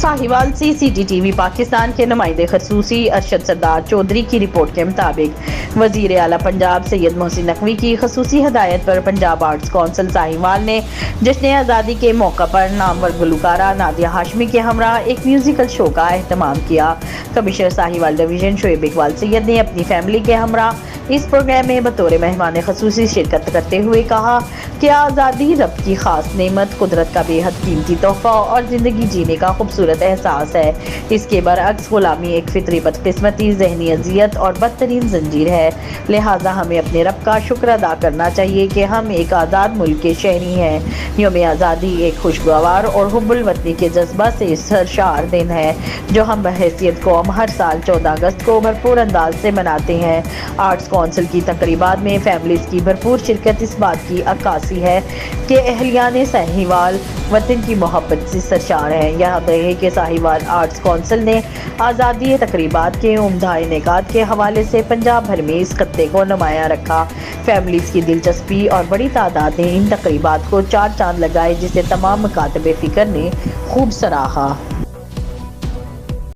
साहिवाल से CCTV पाकिस्तान के नुमाइंदे खसूसी अरशद सरदार चौधरी की रिपोर्ट के मुताबिक वजीर आला पंजाब सैयद मोहसिन नकवी की खसूसी हदायत पर पंजाब आर्ट्स कौंसिल साहिवाल ने जश्न आज़ादी के मौका पर नामवर गुलकारा नादिया हाशमी के हमरा एक म्यूजिकल शो का एहतमाम किया। कमिश्नर साहिवाल डिवीजन शोएब इकबाल सैयद ने अपनी फैमिली के हमरा इस प्रोग्राम में बतौर मेहमान खसूसी शिरकत करते हुए कहा कि आज़ादी रब की खास नेमत, कुदरत का बेहद कीमती तोहफा और ज़िंदगी जीने का खूबसूरत एहसास है। इसके बरअक्स गुलामी एक फितरी बदकिस्मती, ज़हनी अजियत और बदतरीन जंजीर है। लिहाजा हमें अपने रब का शुक्र अदा करना चाहिए कि हम एक आज़ाद मुल्क के शहरी हैं। यौम आज़ादी एक खुशगवार और हुब्बुल वतनी के जज्बा से सरशार दिन है जो हम बहैसियत कौम हर साल 14 अगस्त को भरपूर अंदाज से मनाते हैं। आर्ट्स कौंसिल की तकरीबात में फैमिलीज की भरपूर शिरकत इस बात की अक्कासी है कि अहलियान साहिवाल वतन की मोहब्बत से सरशार है। याद रहे कि साहिवाल आर्ट्स कौंसिल ने आज़ादी तकरीबात के उम्दा इनेकाद के हवाले से पंजाब भर में इस खत्ते को नुमाया रखा। फैमिलीज की दिलचस्पी और बड़ी तादाद ने इन तकरीबात को चार चांद लगाए, जिसे तमाम मकातबे फ़िक्र ने खूब सराहा।